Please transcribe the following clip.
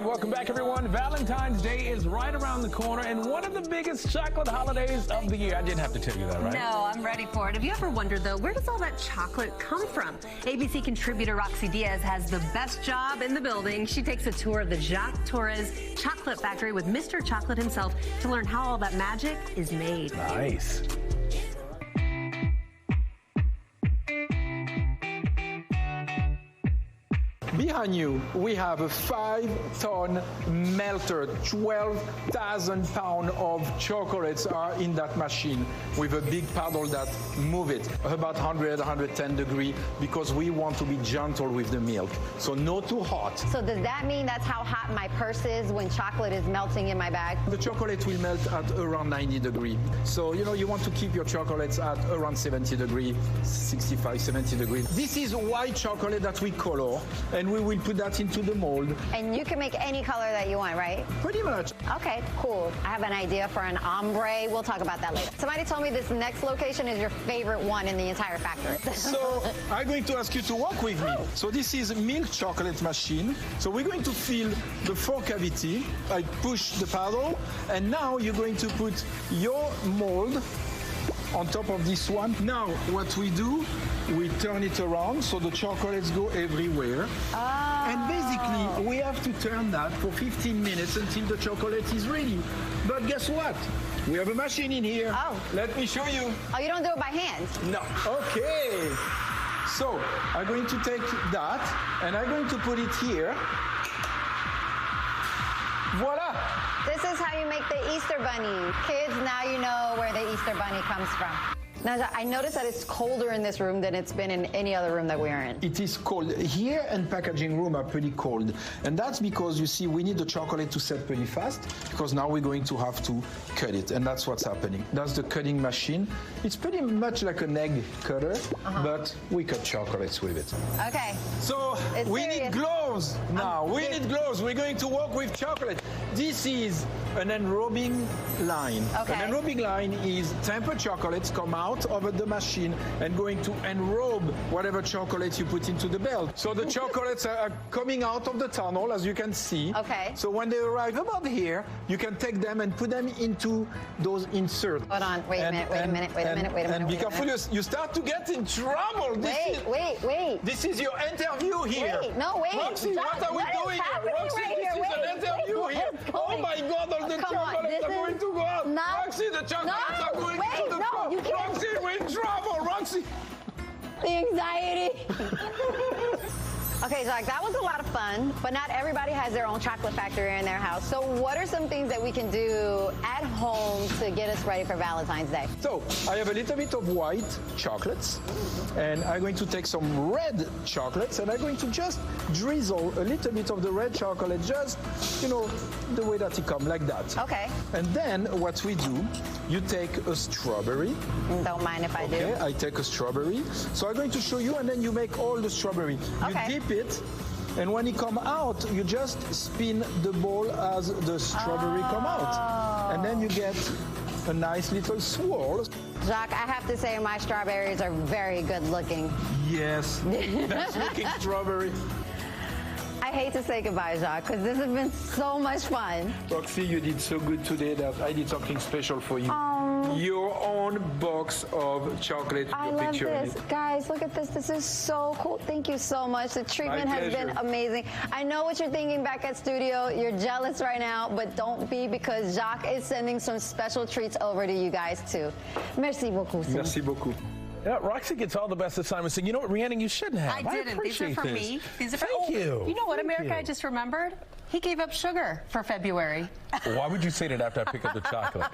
right, welcome back, everyone. Valentine's Day is right around the corner and one of the biggest chocolate holidays of the year. I didn't have to tell you that, right? No, I'm ready for it. Have you ever wondered, though, where does all that chocolate come from? ABC contributor Rocsi Diaz has the best job in the building. She takes a tour of the Jacques Torres chocolate factory with Mr. Chocolate himself to learn how all that magic is made. Nice. Behind you, we have a 5-ton melter. 12,000 pounds of chocolates are in that machine with a big paddle that move it about 100, 110 degrees because we want to be gentle with the milk. So not too hot. So does that mean that's how hot my purse is when chocolate is melting in my bag? The chocolate will melt at around 90 degrees. So, you want to keep your chocolates at around 70 degrees, 65, 70 degrees. This is white chocolate that we color, and we will put that into the mold. And you can make any color that you want, right? Pretty much. Okay, cool. I have an idea for an ombre. We'll talk about that later. Somebody told me this next location is your favorite one in the entire factory. So I'm going to ask you to walk with me. So this is a milk chocolate machine. So we're going to fill the 4 cavity. I push the paddle, and now you're going to put your mold on top of this one. Now, what we do, we turn it around so the chocolates go everywhere. Oh. And basically, we have to turn that for 15 minutes until the chocolate is ready. But guess what? We have a machine in here. Oh. Let me show you. Oh, you don't do it by hand? No. Okay. So, I'm going to take that, and I'm going to put it here. Voila! This is how you make the Easter Bunny. Kids, now you know where the Easter Bunny comes from. Now, I noticed that it's colder in this room than it's been in any other room that we're in. It is cold. Here and packaging room are pretty cold. And that's because, you see, we need the chocolate to set pretty fast because now we're going to have to cut it. And that's what's happening. That's the cutting machine. It's pretty much like an egg cutter, but we cut chocolates with it. Okay. So we need gloves now. We need gloves. We're going to work with chocolate. This is an enrobing line. Okay. An enrobing line is tempered chocolates come out over the machine and going to enrobe whatever chocolate you put into the belt. So the chocolates are coming out of the tunnel, as you can see. Okay. So when they arrive about here, you can take them and put them into those inserts. Hold on. Wait a minute. And be careful, you start to get in trouble. Wait. This is your interview here. Wait. Rocsi, what are we doing here? Rocsi, this is an interview here. Oh my God, all the chocolates are going to go out. Rocsi, the chocolates are going to the floor. Rocsi, we're in trouble. Rocsi. The anxiety. Okay, Jacques, that was a lot of fun, but not everybody has their own chocolate factory in their house. So what are some things that we can do at home to get us ready for Valentine's Day? So I have a little bit of white chocolates, and I'm going to take some red chocolates, and I'm going to just drizzle a little bit of the red chocolate, just, the way that it comes, like that. Okay. And then what we do, you take a strawberry. Don't mind if I do. Okay, I take a strawberry. So I'm going to show you, and then you make all the strawberry. Okay. You dip it, and when it come out, you just spin the ball as the strawberry come out. And then you get a nice little swirl. Jacques, I have to say my strawberries are very good looking. Yes, best looking strawberry. I hate to say goodbye, Jacques, because this has been so much fun. Roxy, you did so good today that I did something special for you. Your own box of chocolate with your picture in it. Guys, look at this. This is so cool. Thank you so much. The treatment has been amazing. I know what you're thinking back at studio. You're jealous right now, but don't be, because Jacques is sending some special treats over to you guys, too. Merci beaucoup. Merci beaucoup. Yeah, Rocsi gets all the best assignments. And you know what, Rhiannon, you shouldn't have. I didn't. These are for me. These are for you. You know what, America, I just remembered? He gave up sugar for February. Why would you say that after I pick up the chocolate?